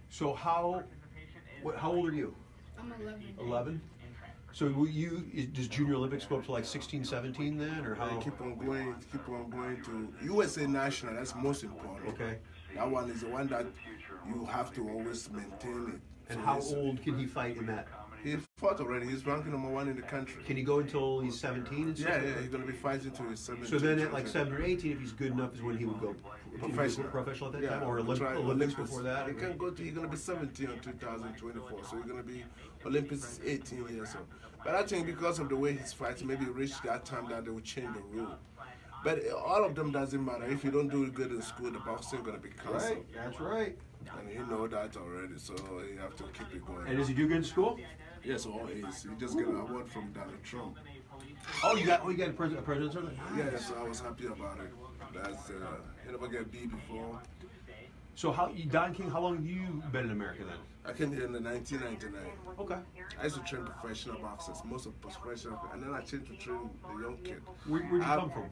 So how old are you? I'm 11. 11? So does Junior Olympics go up to like 16, 17 then, or how? Keep on going to USA National. That's most important. Okay. That one is the one that you have to always maintain it. And So how old can he fight in that? he fought already. He's ranking #1 in the country. Can he go until he's 17 and stuff? Yeah, he's gonna be fighting till he's 17. So then at like 7 or 18, if he's good enough, is when he would go professional at that time, or Olympics before that? He can go to. He's gonna be 17 in 2024. So he's gonna be Olympics 18 years old. But I think because of the way he's fighting, maybe reach that time that they will change the rule. But all of them doesn't matter. If you don't do good in school, the boxing gonna be canceled. Right, that's right. And you know that already, so you have to keep it going. And does he do good in school? Yes, always. You just get an award from Donald Trump. Oh, you got a president's award? Yeah, so I was happy about it. That's you never get beat before. So Don King, how long have you been in America then? I came here in the 1999. Okay. I used to train professional boxers, most of professional, and then I changed to train the young kid. Where'd you come from?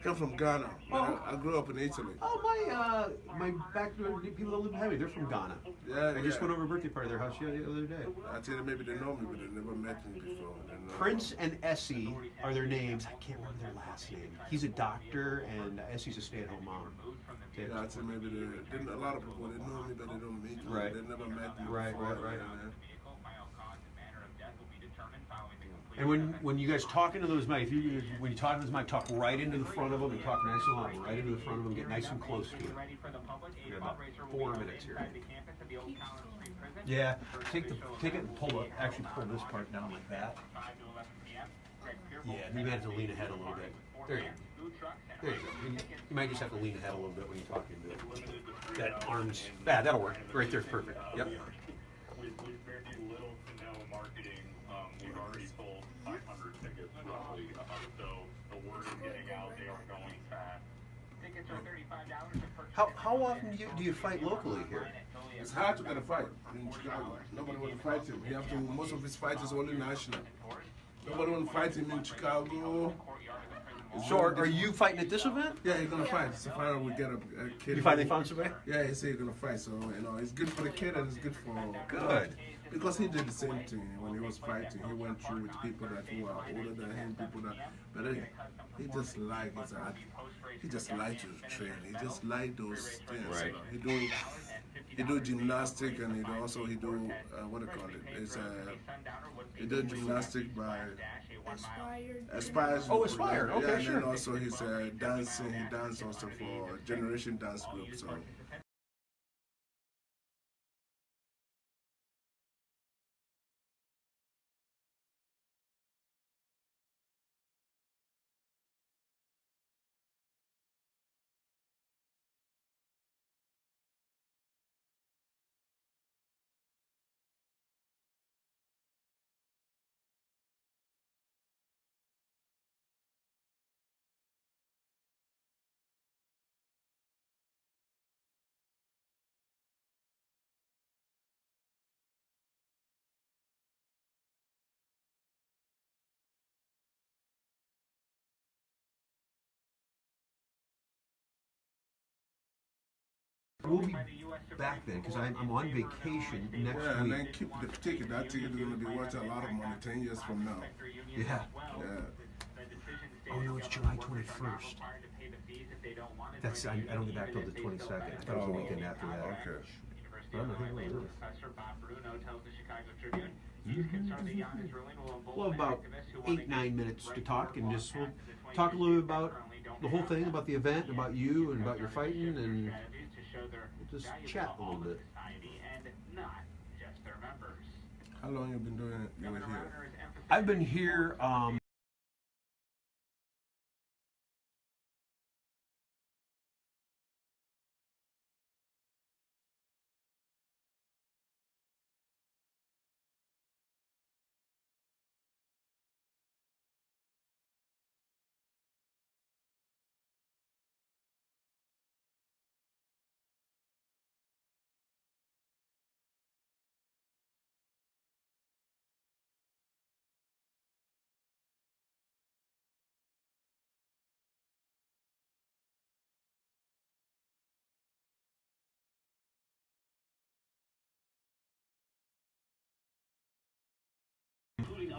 Come from Ghana. I grew up in Italy. Oh, my back people that live in Heavy, they're from Ghana. Yeah, I just went over a birthday party at their house the other day. I tell you, maybe they know me, but they never met me before. Prince and Essie are their names. I can't remember their last name. He's a doctor, and Essie's a stay-at-home mom. Yeah, I tell maybe a lot of people, they know me, but they don't meet me. Right. They never met me Right. before. And when you guys talk into those mics, when you talk into those mic, talk right into the front of them and talk nice and loud, right into the front of them, get nice and close to it. We have about 4 minutes here. Yeah, take it and pull this part down like that. Yeah, you might have to lean ahead a little bit. There you go. There you go. You might just have to lean ahead a little bit when you talk into it. That arms, that'll work. Right there's perfect. Yep. With very little to no marketing, we've already sold 500 tickets roughly. So the word is getting out. They are going fast. Tickets are $35 How often do you fight locally here? It's hard to get a fight in Chicago. Nobody want to fight him. Most of his fights is only national. Nobody want to fight him in Chicago. So are you fighting at this event? Yeah, he's gonna fight. So finally we get a kid. You finally found somebody? Yeah, he said he's gonna fight. So it's good for the kid and it's good for Good. because he did the same thing when he was fighting. He went through with people that who are older than him, but he just liked to train. He just liked those things. Right. He do gymnastic and he do what do you call it? He did gymnastic by Aspire. Oh, Aspire. Okay, yeah, and sure. then also he's dancing. He danced also for Generation Dance Group. So. We'll be back then because I'm on vacation next Yeah, and week. then keep the ticket. That ticket is going to be worth a lot of money 10 years from now. Yeah. Yeah. Oh no, it's July 21st. I don't get back till the 22nd. I thought it was the weekend after that. Okay. I don't know who it is. We'll have about 8-9 minutes to talk, and we'll talk a little bit about the whole thing, about the event, about you, and about your fighting, and we'll just chat a little bit. How long you been doing it? You were here? I've been here.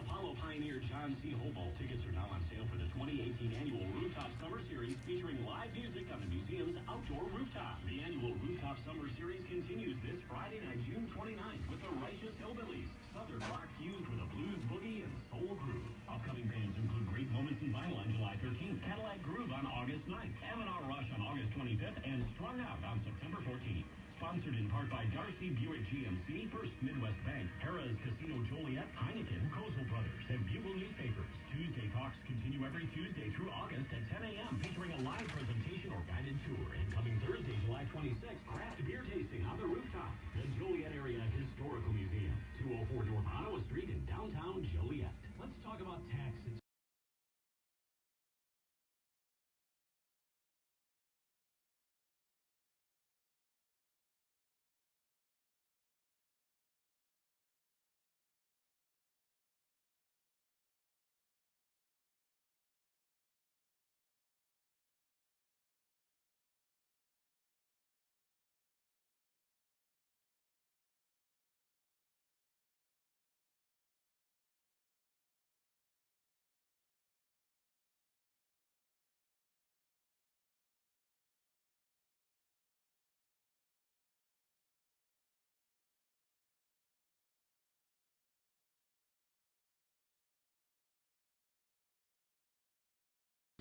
Apollo pioneer John C. Hobalt tickets are now on sale for the 2018 annual Rooftop Summer Series featuring live music on the museum's outdoor rooftop. The annual Rooftop Summer Series continues this Friday night, June 29th with the Righteous Hillbillies, Southern rock fused with a blues boogie and soul groove. Upcoming bands include Great Moments in Vinyl on July 13th, Cadillac Groove on August 9th, M&R Rush on August 25th, and Strung Out on September 14th. Sponsored in part by Darcy Buick GMC, First Midwest Bank, Harrah's Casino Joliet, Heineken, Kozel Brothers, and Bugle Newspapers. Tuesday Talks continue every Tuesday through August at 10 a.m. featuring a live presentation or guided tour. And coming Thursday, July 26th, craft beer tasting on the rooftop. The Joliet Area Historical Museum, 204 North Ottawa Street in downtown Joliet. Let's talk about taxes.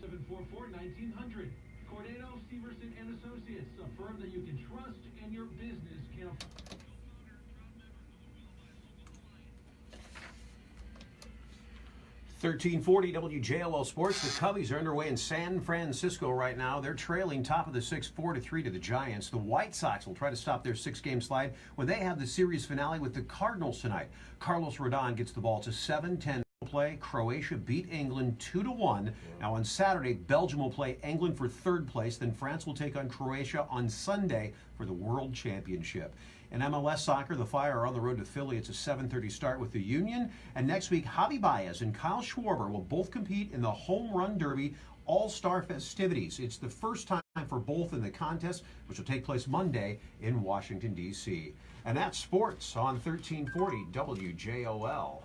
$744-1900. Cordero, Severson and Associates, a firm that you can trust and your business can afford. 1340 WJOL Sports. The Cubbies are underway in San Francisco right now. They're trailing top of the sixth 4-3 to the Giants. The White Sox will try to stop their six-game slide when they have the series finale with the Cardinals tonight. Carlos Rodon gets the ball to 7-10 play. Croatia beat England 2-1. Now on Saturday, Belgium will play England for third place. Then France will take on Croatia on Sunday for the World Championship. In MLS soccer, the Fire are on the road to Philly. It's a 7:30 start with the Union. And next week, Javi Baez and Kyle Schwarber will both compete in the Home Run Derby All-Star festivities. It's the first time for both in the contest, which will take place Monday in Washington, D.C. And that's sports on 1340 WJOL.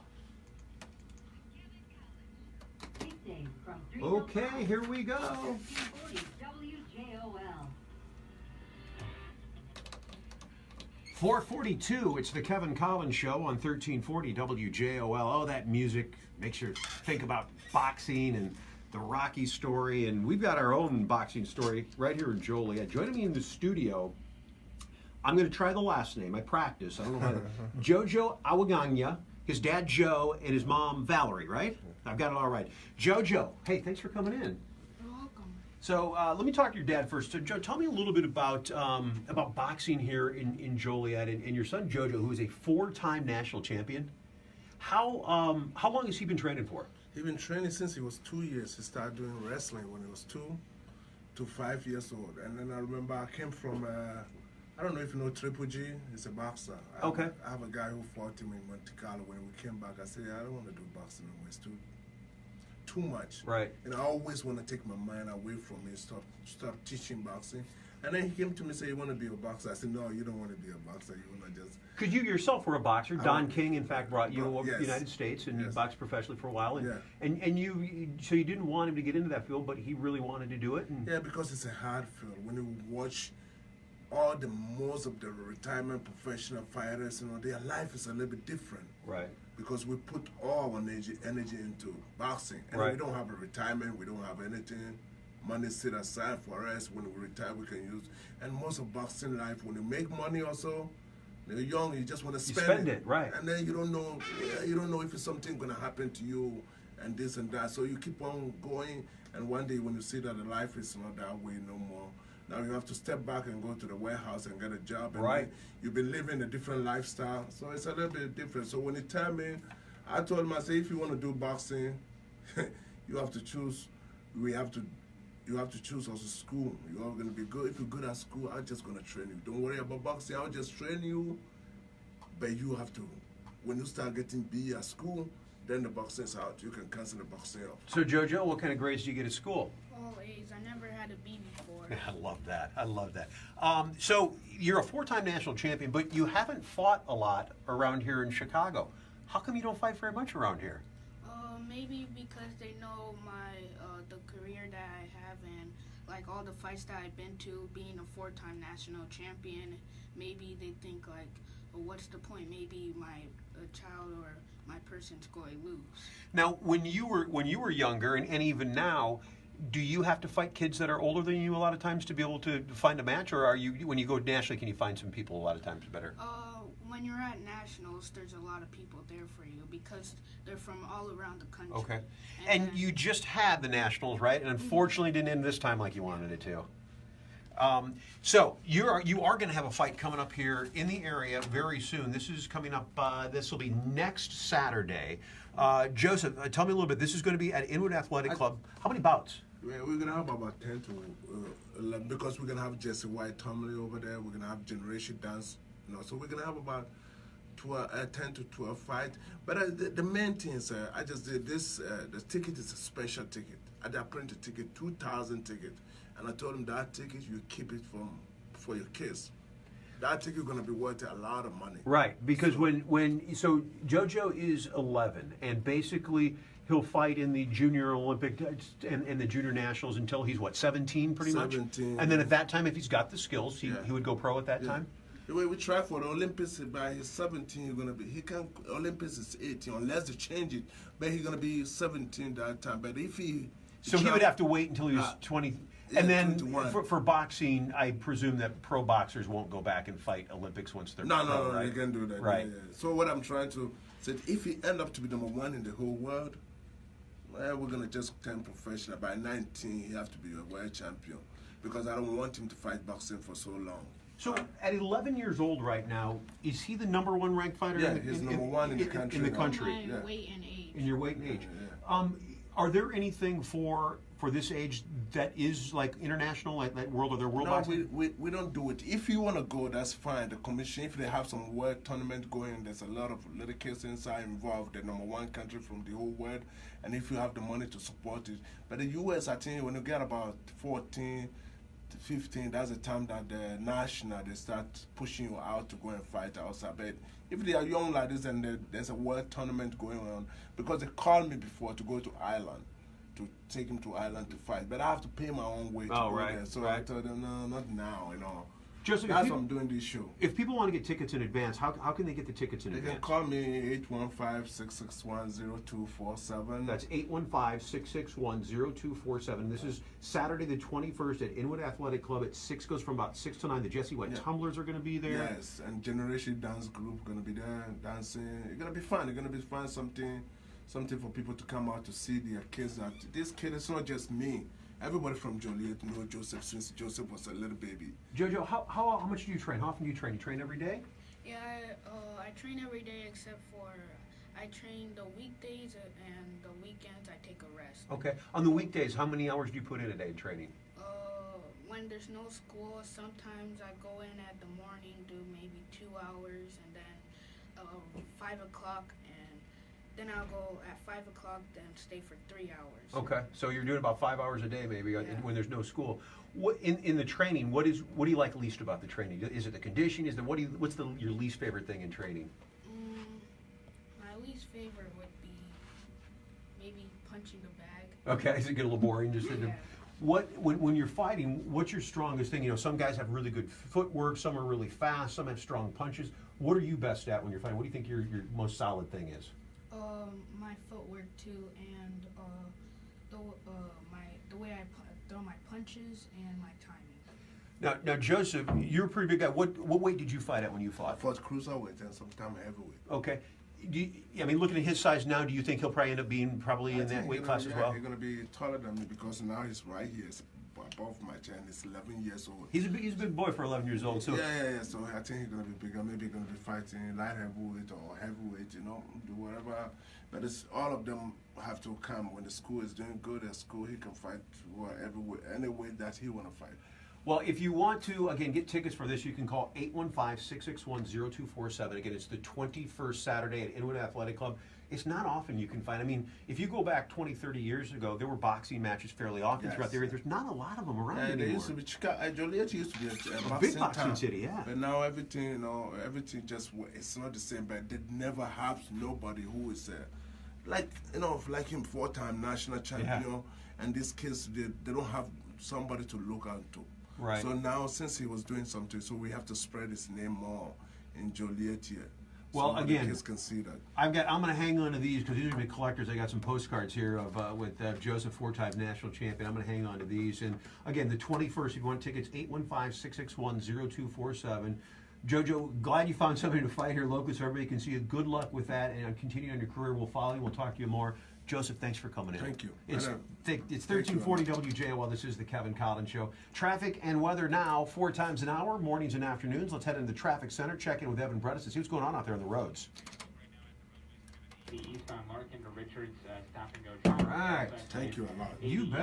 Okay, here we go. 1340 WJOL. 4:42, it's the Kevin Kollins Show on 1340 WJOL. Oh, that music makes you think about boxing and the Rocky story. And we've got our own boxing story right here in Joliet. Joining me in the studio, I'm going to try the last name. I practice. I don't know how to. Jojo Awaganya, his dad Joe, and his mom Valerie, right? I've got it all right. Jojo, hey, thanks for coming in. You're welcome. So let me talk to your dad first. So Joe, tell me a little bit about boxing here in Joliet and your son Jojo, who is a 4-time national champion. How long has he been training for? He's been training since he was 2 years. He started doing wrestling when he was 2 to 5 years old. And then I remember I came from, I don't know if you know Triple G. He's a boxer. Okay. I have a guy who fought him in Monte Carlo. When we came back, I said, I don't want to do boxing anymore. It's too much. Right. And I always want to take my mind away from it, stop teaching boxing. And then he came to me and said, you want to be a boxer? I said, no, you don't want to be a boxer. You want to just... Because you yourself were a boxer. Don King, in fact, brought you over to yes. the United States, and you Yes. boxed professionally for a while. And, Yeah. and so you didn't want him to get into that field, but he really wanted to do it. And Yeah, because it's a hard field. When you watch most of the retirement professional fighters, their life is a little bit different. Right. Because we put all our energy into boxing. And Right. we don't have a retirement, we don't have anything. Money set aside for us. When we retire, we can use. And most of boxing life, when you make money also, you're young, you just want to spend it, right. And then you don't know if it's something going to happen to you and this and that. So you keep on going, and one day when you see that the life is not that way no more, now you have to step back and go to the warehouse and get a job. And Right. you've been living a different lifestyle, so it's a little bit different. So when he told me, I told him, I said, if you want to do boxing, you have to choose. You have to choose also school. You're all going to be good. If you're good at school, I'm just going to train you. Don't worry about boxing. I'll just train you. But you have to, when you start getting B at school, then the boxing's out. You can cancel the boxing off. So Jojo, what kind of grades do you get at school? All A's. I never had a B before. I love that. I love that. So you're a 4-time national champion, but you haven't fought a lot around here in Chicago. How come you don't fight very much around here? Maybe because they know the career that I have and like all the fights that I've been to, being a 4-time national champion. Maybe they think like, well, what's the point? Maybe my child or my person's going to lose. Now, when you were younger, and even now, do you have to fight kids that are older than you a lot of times to be able to find a match, or are you, when you go nationally, can you find some people a lot of times better? When you're at nationals, there's a lot of people there for you because they're from all around the country. Okay. And you just had the nationals, right? And unfortunately didn't end this time like you wanted it to. So you are going to have a fight coming up here in the area very soon. This is coming up. This will be next Saturday. Joseph, tell me a little bit. This is going to be at Inwood Athletic Club. How many bouts? We're going to have about 10 to 11 because we're going to have Jesse White Tomley over there. We're going to have Generation Dance. So we're going to have about 10 to 12 fights. But the main thing is, I just did this. The ticket is a special ticket. I printed a ticket, 2,000 tickets. And I told him that ticket, you keep it for your kids. That ticket is going to be worth a lot of money. Right, because so JoJo is 11, and basically he'll fight in the junior Olympic and the junior nationals until he's what, 17 pretty much? 17. And then at that time, if he's got the skills, he would go pro at that time? The way we try for the Olympics, by his 17, he's going to be, Olympics is 18, unless they change it, but he's going to be 17 that time. But if he... So he would have to wait until he was 20... And then 21. for boxing, I presume that pro boxers won't go back and fight Olympics once they're pro, No, right? they can't do that. Right. Yeah. So what I'm trying to say, if he end up to be number 1 in the whole world, well, we're going to just turn professional. By 19, he have to be a world champion because I don't want him to fight boxing for so long. So at 11 years old right now, is he the number 1 ranked fighter? Yeah, he's number 1 in the country. In the country. My weight and age. In your weight and age. Yeah. Are there anything for this age that is like international, like world or their world No, boxing? we don't do it. If you want to go, that's fine. The commission, if they have some world tournament going, there's a lot of little kids inside involved, the number 1 country from the whole world, and if you have the money to support it. But the U.S., I think when you get about 14 to 15, that's the time that the national, they start pushing you out to go and fight outside. But if they are young like this and there's a world tournament going on, because they called me before to go to Ireland, to take him to Ireland to fight, but I have to pay my own way to go there. So I told them, no, not now, Joseph, that's why I'm doing this show. If people want to get tickets in advance, how can they get the tickets in They advance? can call me 815-661-0247. That's 815-661-0247. This is Saturday the 21st at Inwood Athletic Club at 6, goes from about 6 to 9. The Jesse White Tumblers are going to be there. Yes, and Generation Dance Group going to be there dancing. It's going to be fun. It's going to be fun, something for people to come out to see their kids. That this kid is not just me. Everybody from Joliet knows Joseph since Joseph was a little baby. Jojo, how much do you train? How often do you train? You train every day? Yeah, I train every day except for I train the weekdays and the weekends I take a rest. Okay. On the weekdays, how many hours do you put in a day in training? When there's no school, sometimes I go in at the morning, do maybe 2 hours, and then 5 o'clock, and then I'll go at 5 o'clock, then stay for 3 hours. Okay, so you're doing about 5 hours a day, maybe, when there's no school. What in the training? What do you like least about the training? Is it the conditioning? What's your least favorite thing in training? My least favorite would be maybe punching the bag. Okay, does it get a little boring? When you're fighting, what's your strongest thing? Some guys have really good footwork, some are really fast, some have strong punches. What are you best at when you're fighting? What do you think your most solid thing is? My footwork too, and the way I throw my punches and my timing. Now, Joseph, you're a pretty big guy. What weight did you fight at when you fought? I fought cruiserweight and sometimes heavyweight. Okay. Looking at his size now, do you think he'll probably end up being in that weight class as well? He's going to be taller than me because now he's right here. It's above my chin. He's 11 years old. He's a big boy for 11 years old. So yeah. So I think he's going to be bigger. Maybe he's going to be fighting light heavyweight or heavyweight, do whatever. But all of them have to come. When the school is doing good at school, he can fight any way that he want to fight. Well, if you want to, again, get tickets for this, you can call 815-661-0247. Again, it's the 21st Saturday at Inwood Athletic Club. It's not often you can find. If you go back 20, 30 years ago, there were boxing matches fairly often throughout the area. There's not a lot of them around anymore. There used to be Joliet used to be a big boxing city, yeah. But now everything, everything just, it's not the same. But they never have nobody who is like like him, 4-time national champion, and these kids they don't have somebody to look out to. Right. So now, since he was doing something, so we have to spread his name more in Joliet here. Well, so again, the kids can see that. I'm going to hang on to these because these are big collectors. I got some postcards here of with Joseph, 4-time national champion. I'm going to hang on to these. And again, the 21st, if you want tickets, 815-661-0247. Jojo, glad you found somebody to fight here locally so everybody can see you. Good luck with that, and continue on your career. We'll follow you. We'll talk to you more. Joseph, thanks for coming in. Thank you. It's 1340 WJOL. This is the Kevin Kollins Show. Traffic and weather now, 4 times an hour, mornings and afternoons. Let's head into the traffic center, check in with Evan Bredis to see what's going on out there on the roads. The eastbound Larkin to Richards, stop and go. All right. Thank you a lot. You bet.